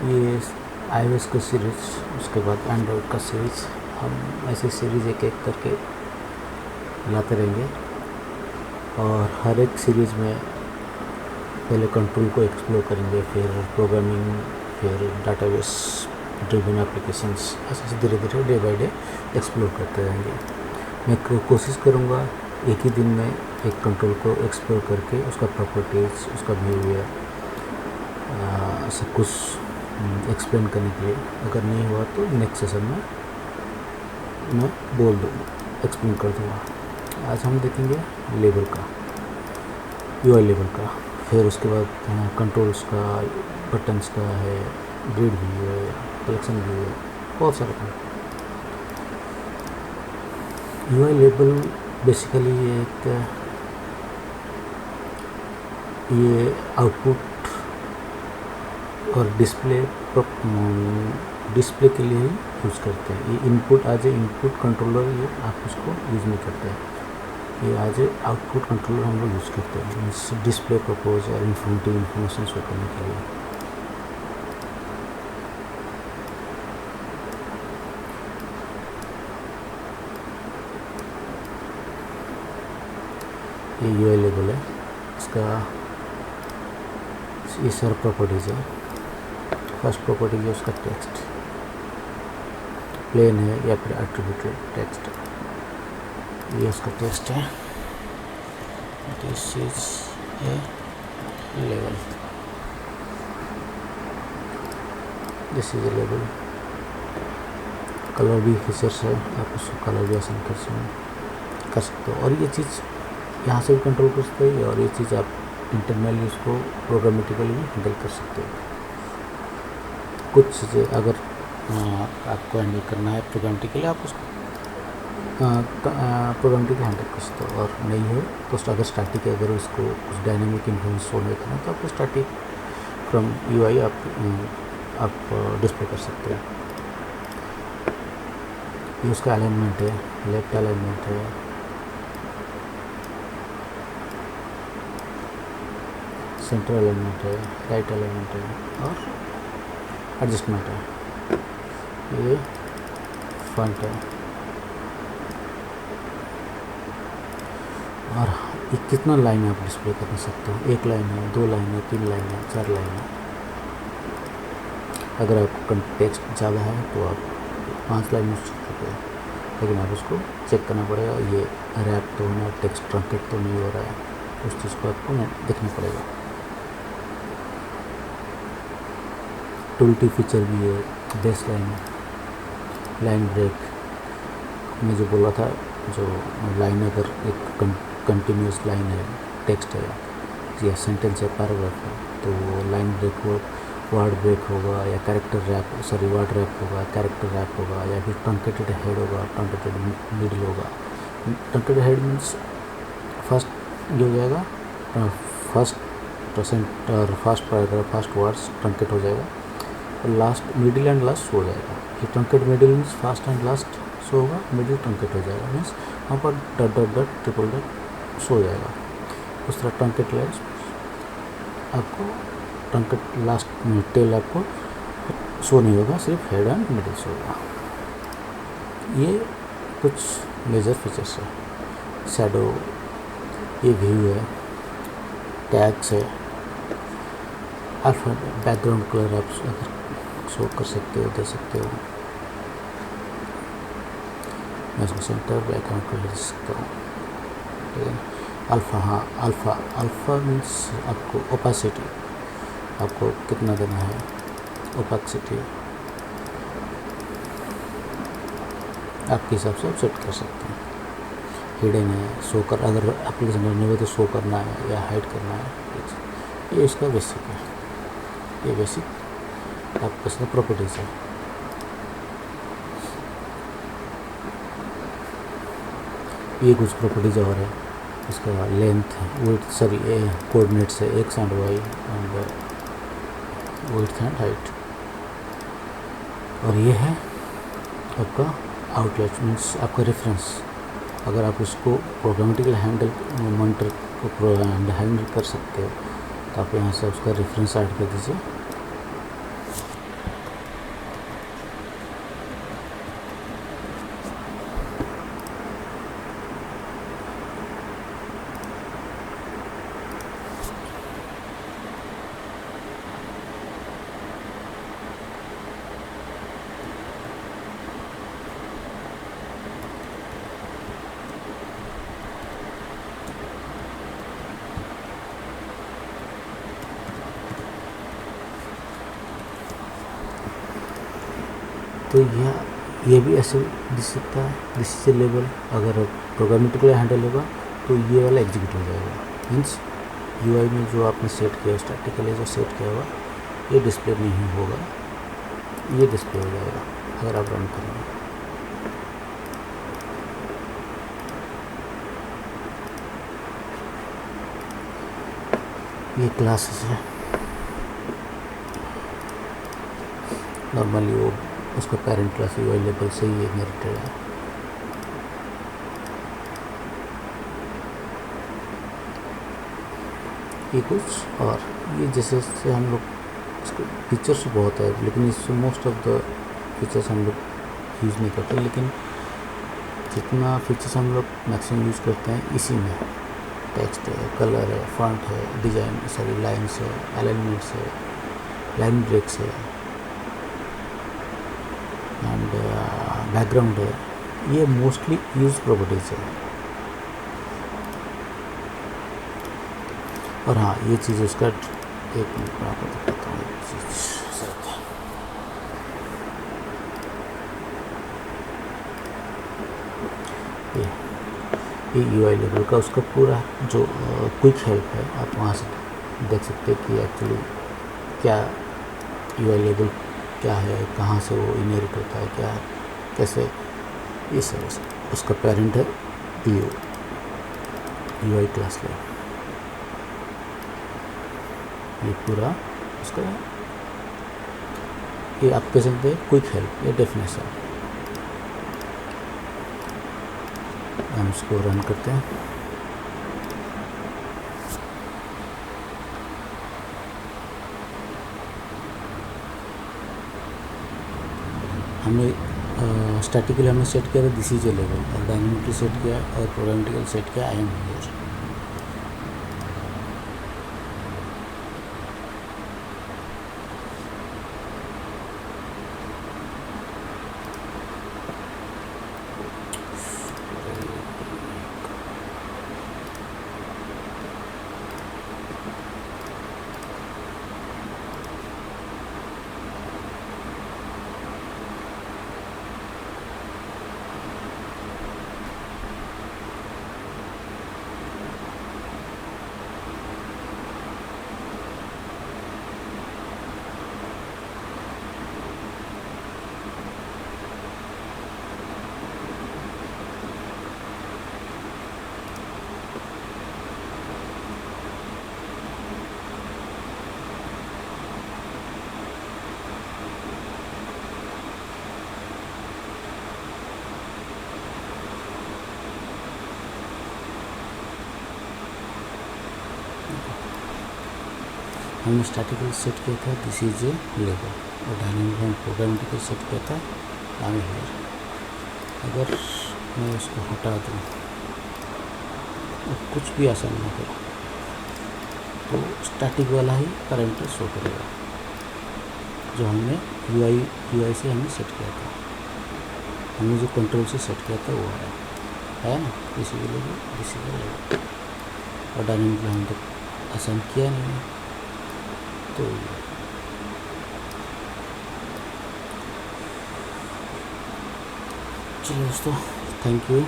ये iOS का series, उसके बाद एंड्रॉयड का सीरीज, हम ऐसे सीरीज़ एक एक करके लाते रहेंगे। और हर एक सीरीज़ में पहले कंट्रोल को एक्सप्लोर करेंगे, फिर प्रोग्रामिंग, फिर डाटाबेस ड्रिवन एप्लीकेशंस, ऐसे धीरे धीरे डे बाय डे एक्सप्लोर करते रहेंगे। मैं कोशिश करूँगा एक ही दिन में एक कंट्रोल को एक्सप्लोर करके उसका प्रॉपर्टीज़, उसका बिहेवियर, सब कुछ एक्सप्लेन करने के लिए। अगर नहीं हुआ तो नेक्स्ट सेशन में मैं बोल दूँगा, एक्सप्लेन कर दूँगा। आज हम देखेंगे लेबल का, UI लेबल का, फिर उसके बाद कंट्रोल्स का, बटन्स का है, ग्रिड व्यू है, कलेक्शन व्यू है, बहुत सारे काम। UI लेबल बेसिकली ये आउटपुट और डिस्प्ले के लिए ही यूज़ करते हैं। ये input as a input controller, ये आप उसको यूज़ नहीं करते हैं। ये एज ए आउटपुट कंट्रोलर हम लोग यूज़ करते हैं इस डिस्प्ले पर्पज और इंफॉर्मेशन शो करने के लिए। ये UI लेबल है, इसका ये सारा प्रॉपर्टीज़ है। फर्स्ट प्रॉपर्टी है उसका टेक्स्ट, प्लेन है या फिर एट्रीब्यूटेड टेक्स्ट। ये उसका टेक्स्ट है। This is a label, this is a label. Colour भी फीचर्स है, आप उसको कलर भी आसान कर सकते हो। और ये चीज़ यहाँ से भी कंट्रोल कर सकते हो, और ये चीज़ आप इंटरनली उसको प्रोग्रामेटिकली भी हैंडल कर सकते हो। कुछ चीज़ें अगर आपको हैंडल करना है प्रोग्रामेटिकली, आप उसको प्रोग्रामेटिकली हैंडल कर सकते हो। और नहीं है तो अगर स्टैटिक है, अगर उसको कुछ डायनेमिक इन्फ्लुएंस शो नहीं करना तो आप स्टैटिक फ्रॉम UI आप डिस्प्ले कर सकते हो। ये उसका अलाइनमेंट है, लेफ्ट अलाइनमेंट है, सेंटर अलाइनमेंट है, राइट अलाइनमेंट है, और एडजस्टमेंट है। ये फॉन्ट है। और ये कितना लाइन आप डिस्प्ले कर सकते हो, 1 लाइन है, 2 लाइन है, 3 लाइन है, 4 लाइन है। अगर आपको टेक्स्ट ज़्यादा है तो आप 5 लाइन यूज कर सकते हो, लेकिन आप उसको चेक करना पड़ेगा, ये रैप तो होना, टेक्स्ट ट्रंकेट तो नहीं हो रहा है, उस चीज़ को आपको देखना पड़ेगा। टूल्टी फीचर भी है, बेस लाइन, लाइन ब्रेक। मैं जो बोला था, जो लाइन अगर एक कंटिन्यूस लाइन है, टेक्स्ट है या सेंटेंस है, पैराग्राफ है, तो वो लाइन ब्रेक हो, वर्ड ब्रेक होगा, या कैरेक्टर रैप, वर्ड रैप होगा, कैरेक्टर रैप होगा, या फिर ट्रंकेटेड हेड होगा, ट्रंकेटेड मिडिल होगा। ट्रंकेटेड हेड मीन्स फर्स्ट ये हो जाएगा, first paragraph, first words truncate हो जाएगा, और लास्ट मिडिल एंड लास्ट हो जाएगा। ये truncate middle means first and last show होगा, मिडिल ट्रंकेट हो जाएगा, मीन्स वहाँ पर dot dot dot triple dot show हो जाएगा। उस तरह ट्रंकेट लास्ट आपको, ट्रंकेट लास्ट में टेल आपको शो नहीं होगा, सिर्फ हेड एंड मिडिल शो होगा। ये कुछ मेजर फीचर्स है। शैडो, ये व्यू है, टैग्स है, अल्फाबेट, बैकग्राउंड कलर आप अगर शो कर सकते हो, दे सकते हो। मैं इसको सेंटर बैकग्राउंड कलर दे सकता हूँ, ठीक है। अल्फ़ा, हाँ अल्फ़ा मीन्स आपको ओपेसिटी, आपको कितना देना है ओपेसिटी, आपके हिसाब से आप सेट कर सकते हैं। हिडन है, शो कर, अगर एप्लीकेशन रन हो तो शो करना है या हाइड करना है, ये इसका बेसिक है। ये बेसिक आपके साथ प्रॉपर्टीज़ है। ये कुछ प्रॉपर्टीज़ और है, इसका लेंथ, विड्थ, सॉरी कोऑर्डिनेट्स है, X and Y, and width and height. और ये है आपका आउटलेट, मीन्स आपका रेफरेंस। अगर आप उसको प्रोग्रामेटिकल मॉनिटर को हैंडल कर सकते हो तो आप यहाँ से उसका रेफरेंस ऐड कर दीजिए। तो ये भी ऐसे दिख सकता है, दिस इज लेवल। अगर प्रोग्रामेटिकली हैंडल होगा तो ये वाला एग्जीक्यूट हो जाएगा, मीन्स यूआई में जो आपने सेट किया स्टैटिकली जो सेट किया हुआ ये डिस्प्ले नहीं होगा, ये डिस्प्ले हो जाएगा अगर आप रन करेंगे। ये क्लासेस है, नॉर्मली वो उसका पेरेंट क्लास UIlabel से ही इनहेरिटेड है। ये कुछ और ये जैसे से हम लोग इसको फीचर्स बहुत है, लेकिन इससे मोस्ट ऑफ द फीचर्स हम लोग यूज़ नहीं करते, लेकिन जितना फीचर्स हम लोग मैक्सिमम यूज़ करते हैं इसी में टेक्स्ट है, कलर है, फॉन्ट है, डिज़ाइन सारी लाइन्स है, अलाइनमेंट्स है, लाइन ब्रेक्स है एंड बैकग्राउंड है, ये मोस्टली यूज प्रॉपर्टीज है। और हाँ ये चीज़ उसका एक मिनट में आपको दिखाता हूँ चीज़। ये UIlabel का उसका पूरा जो क्विक हेल्प है, आप वहाँ से देख सकते हैं कि एक्चुअली क्या UIlabel क्या है, कहाँ से वो इनहेरिट होता है, क्या है, कैसे, ये सब उसका पेरेंट है PU UI क्लास ले, ये पूरा उसका ये आप कह सकते हैं क्विक हेल्प, ये डेफिनेशन। हम इसको रन करते हैं। हमने स्टैटिकली हमने सेट किया था दिस इज ए लेवल, और डायनेमिकली सेट किया और प्रोग्रामेटिकली सेट किया आई एम हियर। हमने स्टैटिकली सेट किया था दिस इज ए लेवल, और डायनेमिक हम प्रोग्रामेटिकली सेट किया था आई एम हियर। अगर मैं उसको हटा दूँ और कुछ भी आसान ना करूँ तो स्टैटिक वाला ही पैरामीटर शो करेगा जो हमने UI से हमने सेट किया था, हमने जो कंट्रोल से सेट किया था वो है ना, इसी के लिए और डायनेमिक में हम तो आसान किया नहीं है। तो चलो दोस्तों, थैंक यू।